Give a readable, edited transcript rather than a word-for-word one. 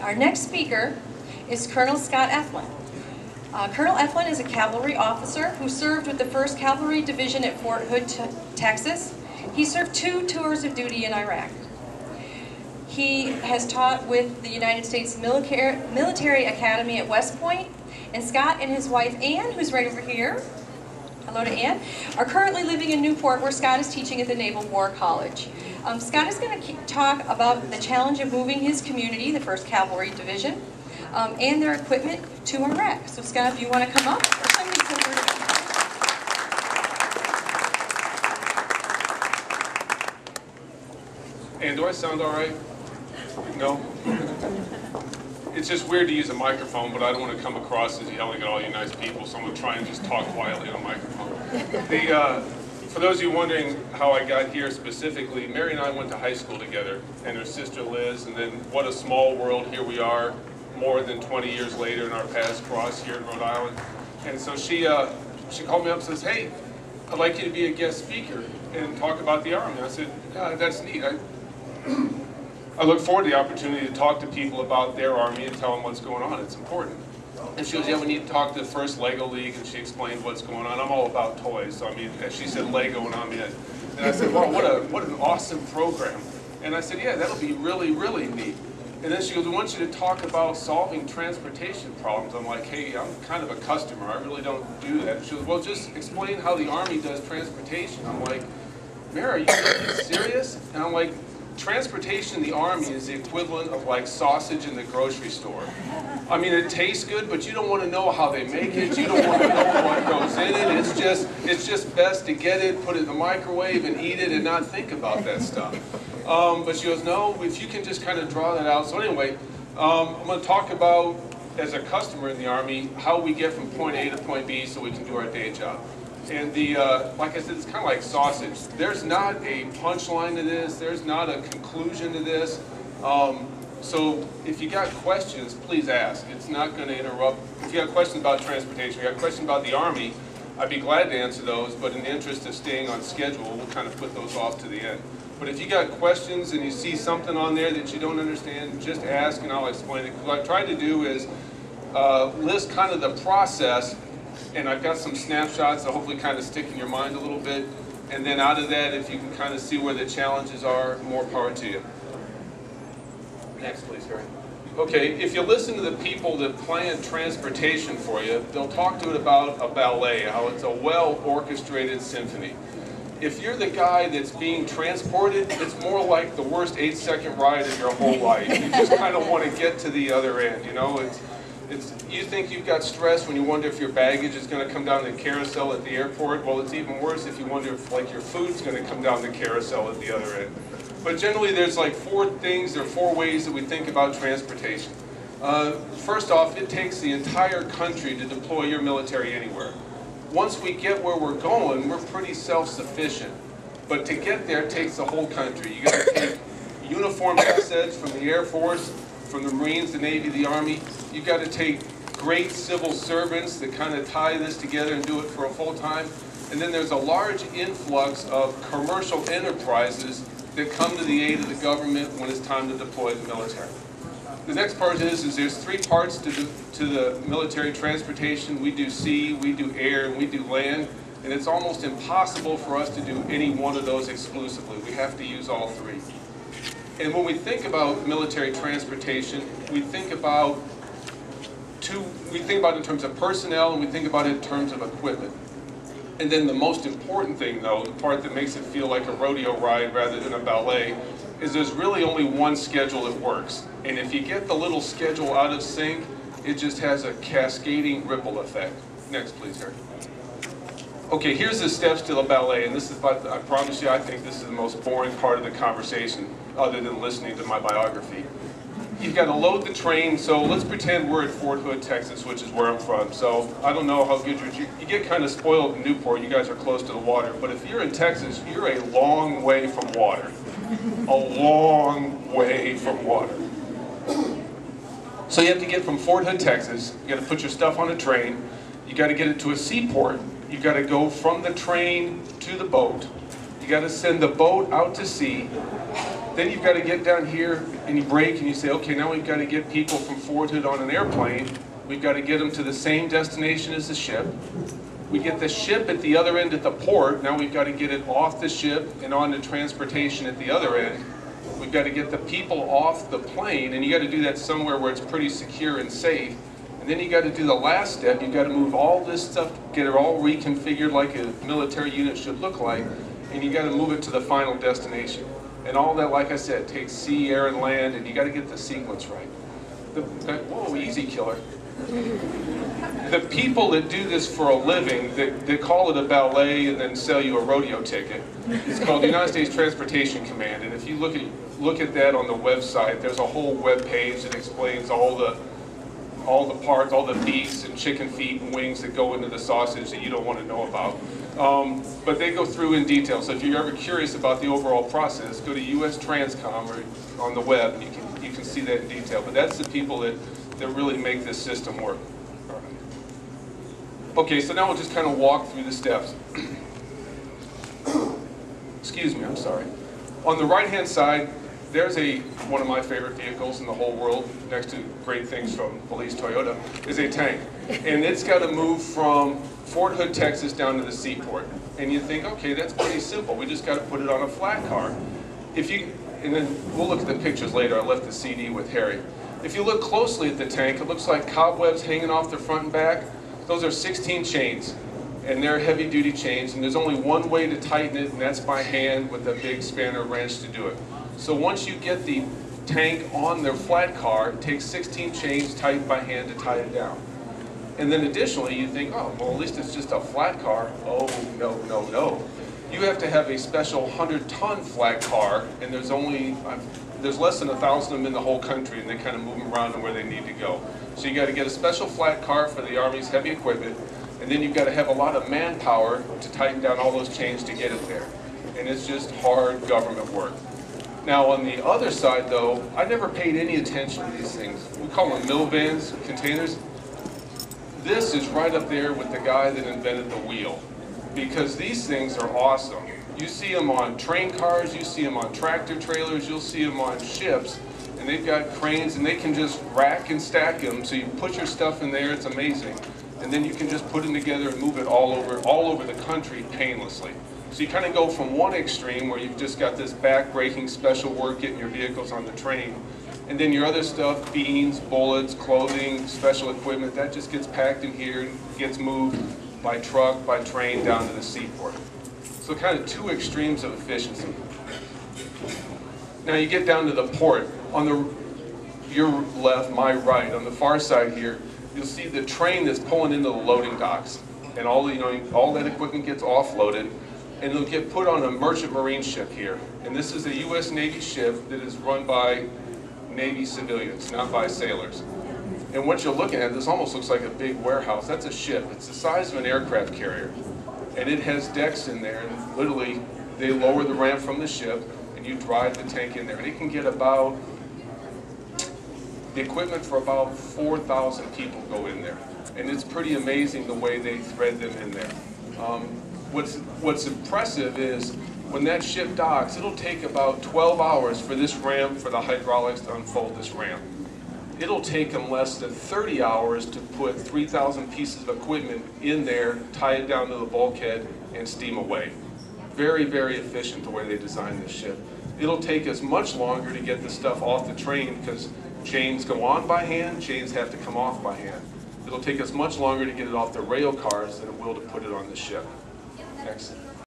Our next speaker is Colonel Scott Efflandt. Colonel Efflandt is a cavalry officer who served with the 1st Cavalry Division at Fort Hood, Texas. He served 2 tours of duty in Iraq. He has taught with the United States Military Academy at West Point, and Scott and his wife Ann, who's right over here, hello to Ann, are currently living in Newport, where Scott is teaching at the Naval War College. Scott is going to talk about the challenge of moving his community, the 1st Cavalry Division, and their equipment to Iraq. So Scott, if you want to come up, or somebody come over to me. And do I sound all right? No? It's just weird to use a microphone, but I don't want to come across as yelling at all you nice people, so I'm going to try and just talk quietly on a microphone. For those of you wondering how I got here specifically, Mary and I went to high school together, and her sister Liz, and then what a small world, here we are, more than 20 years later, and our paths cross here in Rhode Island. And so she called me up and says, "Hey, I'd like you to be a guest speaker and talk about the Army." I said, "Yeah, that's neat. I look forward to the opportunity to talk to people about their Army and tell them what's going on. It's important." And she goes, "Yeah, we need to talk to the 1st Lego League," and she explained what's going on. I'm all about toys, so I mean, as she said Lego, and and I said, "Well, what an awesome program." And I said, "Yeah, that'll be really, really neat." And then she goes, "We want you to talk about solving transportation problems." I'm like, "Hey, I'm kind of a customer. I really don't do that." And she goes, "Well, just explain how the Army does transportation." I'm like, "Mary, are you serious?" And I'm like, transportation in the Army is the equivalent of like sausage in the grocery store. I mean, it tastes good, but you don't want to know how they make it. You don't want to know what goes in it. It's just best to get it, put it in the microwave, and eat it, and not think about that stuff. But she goes, "No, if you can just kind of draw that out." So anyway, I'm going to talk about, as a customer in the Army, how we get from point A to point B so we can do our day job. And like I said, it's kind of like sausage. There's not a punchline to this. There's not a conclusion to this. So if you got questions, please ask. It's not going to interrupt. If you got questions about transportation, if you got questions about the Army, I'd be glad to answer those. But in the interest of staying on schedule, we'll kind of put those off to the end. But if you got questions and you see something on there that you don't understand, just ask and I'll explain it. What I've tried to do is list kind of the process. And I've got some snapshots that hopefully kind of stick in your mind a little bit. And then out of that, if you can kind of see where the challenges are, more power to you. Next, please, Harry. Okay, if you listen to the people that plan transportation for you, they'll talk to it about a ballet, how it's a well-orchestrated symphony. If you're the guy that's being transported, it's more like the worst 8-second ride of your whole life. You just kind of want to get to the other end, you know? You think you've got stress when you wonder if your baggage is going to come down the carousel at the airport. Well, it's even worse if you wonder if like your food's going to come down the carousel at the other end. But generally there's like 4 ways that we think about transportation. First off, it takes the entire country to deploy your military anywhere. Once we get where we're going, we're pretty self-sufficient. But to get there takes the whole country. You got to take uniformed assets from the Air Force, from the Marines, the Navy, the Army. You've got to take great civil servants that kind of tie this together and do it for a full time. And then there's a large influx of commercial enterprises that come to the aid of the government when it's time to deploy the military. The next part is there's 3 parts to the military transportation. We do sea, we do air, and we do land. And it's almost impossible for us to do any one of those exclusively. We have to use all 3. And when we think about military transportation, we think about it in terms of personnel, and we think about it in terms of equipment. And then the most important thing, though, the part that makes it feel like a rodeo ride rather than a ballet, is there's really only one schedule that works. And if you get the little schedule out of sync, it just has a cascading ripple effect. Next, please, Harry. Okay, here's the steps to the ballet, and this is, I promise you, I think this is the most boring part of the conversation, other than listening to my biography. You've got to load the train, so let's pretend we're at Fort Hood, Texas, which is where I'm from. So I don't know how good you get kind of spoiled in Newport, you guys are close to the water, but if you're in Texas, you're a long way from water. A long way from water. So you have to get from Fort Hood, Texas, you got to put your stuff on a train, you got to get it to a seaport, you got to go from the train to the boat, you got to send the boat out to sea, Then you've got to get down here and you brake and you say, okay, now we've got to get people from Fort Hood on an airplane. We've got to get them to the same destination as the ship. We get the ship at the other end at the port. Now we've got to get it off the ship and on to transportation at the other end. We've got to get the people off the plane, and you got to do that somewhere where it's pretty secure and safe. And then you got to do the last step. You've got to move all this stuff, get it all reconfigured like a military unit should look like, and you got to move it to the final destination. And all that, like I said, takes sea, air, and land, and you got to get the sequence right. Whoa, easy killer. The people that do this for a living, they call it a ballet and then sell you a rodeo ticket. It's called the United States Transportation Command, and if you look at that on the website, there's a whole web page that explains all the parts, all the beefs and chicken feet and wings that go into the sausage that you don't want to know about. But they go through in detail. So if you're ever curious about the overall process, go to US Transcom or on the web, and you can see that in detail. But that's the people that really make this system work. All right. Okay, so now we'll just kind of walk through the steps. Excuse me, I'm sorry. On the right-hand side, there's one of my favorite vehicles in the whole world, next to great things from Police Toyota, is a tank. And it's got to move from Fort Hood, Texas down to the seaport. And you think, okay, that's pretty simple. We just got to put it on a flat car. And then we'll look at the pictures later. I left the CD with Harry. If you look closely at the tank, it looks like cobwebs hanging off the front and back. Those are 16 chains, and they're heavy-duty chains, and there's only one way to tighten it, and that's by hand with a big spanner wrench to do it. So once you get the tank on their flat car, it takes 16 chains tightened by hand to tie it down. And then additionally, you think, oh, well, at least it's just a flat car. Oh, no, no, no. You have to have a special 100-ton flat car, and there's less than 1,000 of them in the whole country, and they kind of move them around to where they need to go. So you got to get a special flat car for the Army's heavy equipment, and then you've got to have a lot of manpower to tighten down all those chains to get it there. And it's just hard government work. Now on the other side though, I never paid any attention to these things. We call them mill vans, containers. This is right up there with the guy that invented the wheel, because these things are awesome. You see them on train cars, you see them on tractor trailers, you'll see them on ships, and they've got cranes and they can just rack and stack them, so you put your stuff in there, it's amazing. And then you can just put them together and move it all over the country painlessly. So you kind of go from one extreme where you've just got this back-breaking special work getting your vehicles on the train, and then your other stuff, beans, bullets, clothing, special equipment, that just gets packed in here and gets moved by truck, by train down to the seaport. So kind of two extremes of efficiency. Now you get down to the port. On your left, my right, on the far side here, you'll see the train that's pulling into the loading docks. And all that equipment gets offloaded, and it'll get put on a merchant marine ship here. And this is a U.S. Navy ship that is run by Navy civilians, not by sailors. And what you're looking at, this almost looks like a big warehouse. That's a ship. It's the size of an aircraft carrier. And it has decks in there, and literally they lower the ramp from the ship, and you drive the tank in there. And it can get the equipment for about 4,000 people go in there. And it's pretty amazing the way they thread them in there. What's impressive is when that ship docks, it'll take about 12 hours for this ramp, for the hydraulics to unfold this ramp. It'll take them less than 30 hours to put 3,000 pieces of equipment in there, tie it down to the bulkhead, and steam away. Very, very efficient the way they designed this ship. It'll take us much longer to get the stuff off the train because chains go on by hand, chains have to come off by hand. It'll take us much longer to get it off the rail cars than it will to put it on the ship. Next.